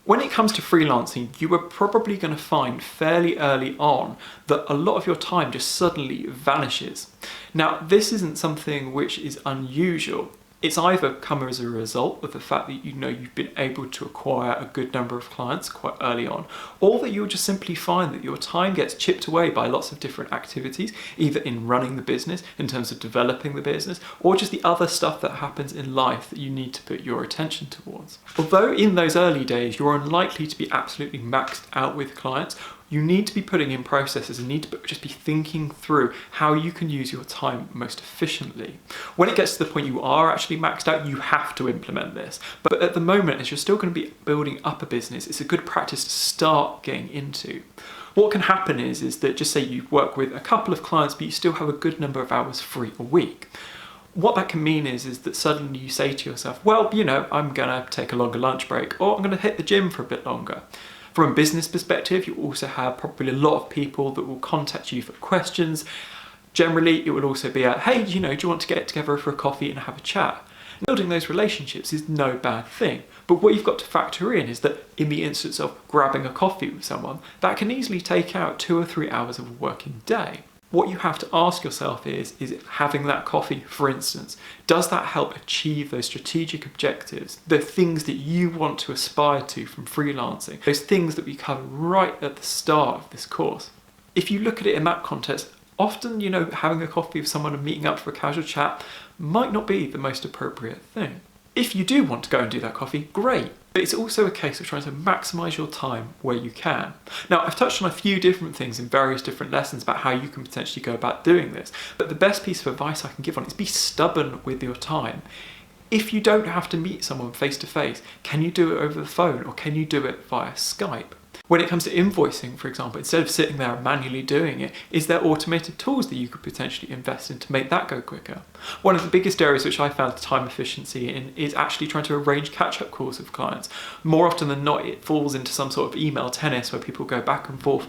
When it comes to freelancing, you are probably going to find fairly early on that a lot of your time just suddenly vanishes. Now, this isn't something which is unusual. It's either come as a result of the fact that you've been able to acquire a good number of clients quite early on, or that you'll just simply find that your time gets chipped away by lots of different activities, either in running the business, in terms of developing the business, or just the other stuff that happens in life that you need to put your attention towards. Although in those early days you're unlikely to be absolutely maxed out with clients, you need to be putting in processes and need to just be thinking through how you can use your time most efficiently. When it gets to the point you are actually maxed out, you have to implement this. But at the moment, as you're still going to be building up a business, it's a good practice to start getting into. What can happen is that, just say you work with a couple of clients, but you still have a good number of hours free a week. What that can mean is that suddenly you say to yourself, well, I'm going to take a longer lunch break, or I'm going to hit the gym for a bit longer. From a business perspective, you also have probably a lot of people that will contact you for questions. Generally, it will also be hey, do you want to get together for a coffee and have a chat? Building those relationships is no bad thing. But what you've got to factor in is that in the instance of grabbing a coffee with someone, that can easily take out 2 or 3 hours of a working day. What you have to ask yourself is having that coffee, for instance, does that help achieve those strategic objectives, the things that you want to aspire to from freelancing, those things that we cover right at the start of this course? If you look at it in that context, often, having a coffee with someone and meeting up for a casual chat might not be the most appropriate thing. If you do want to go and do that coffee, great. But it's also a case of trying to maximize your time where you can. Now, I've touched on a few different things in various different lessons about how you can potentially go about doing this. But the best piece of advice I can give on it is be stubborn with your time. If you don't have to meet someone face to face, can you do it over the phone or can you do it via Skype? When it comes to invoicing, for example, instead of sitting there and manually doing it, is there automated tools that you could potentially invest in to make that go quicker? One of the biggest areas which I found time efficiency in is actually trying to arrange catch-up calls with clients. More often than not, it falls into some sort of email tennis where people go back and forth,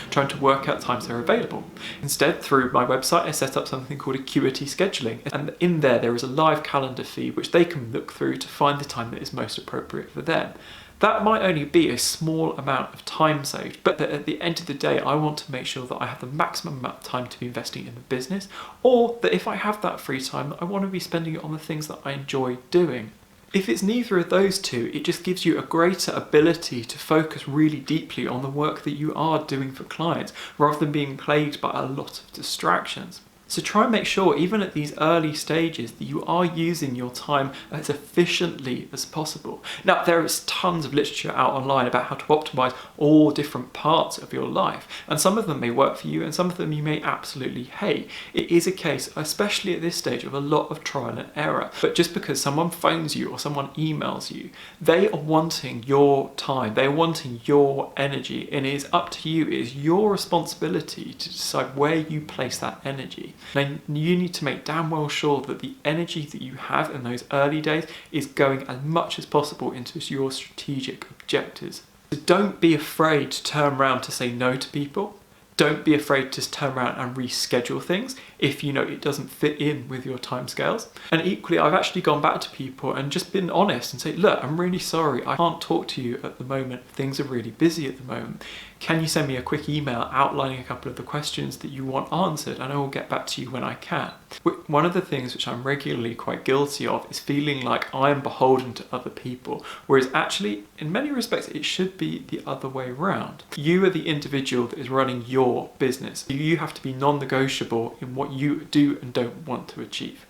trying to work out times they're available. Instead, through my website, I set up something called Acuity Scheduling, and in there is a live calendar feed which they can look through to find the time that is most appropriate for them. That might only be a small amount of time saved, but that at the end of the day, I want to make sure that I have the maximum amount of time to be investing in the business, or that if I have that free time, I want to be spending it on the things that I enjoy doing. If it's neither of those two, it just gives you a greater ability to focus really deeply on the work that you are doing for clients, rather than being plagued by a lot of distractions. So try and make sure, even at these early stages, that you are using your time as efficiently as possible. Now, there is tons of literature out online about how to optimize all different parts of your life, and some of them may work for you and some of them you may absolutely hate. It is a case, especially at this stage, of a lot of trial and error. But just because someone phones you or someone emails you, they are wanting your time, they're wanting your energy, and it is up to you, it is your responsibility to decide where you place that energy. Now, you need to make damn well sure that the energy that you have in those early days is going as much as possible into your strategic objectives. So don't be afraid to turn around to say no to people. Don't be afraid to turn around and reschedule things if it doesn't fit in with your timescales. And equally, I've actually gone back to people and just been honest and say, look, I'm really sorry, I can't talk to you at the moment. Things are really busy at the moment. Can you send me a quick email outlining a couple of the questions that you want answered, and I will get back to you when I can. One of the things which I'm regularly quite guilty of is feeling like I am beholden to other people, whereas actually, in many respects, it should be the other way around. You are the individual that is running your business. You have to be non-negotiable in what you do and don't want to achieve.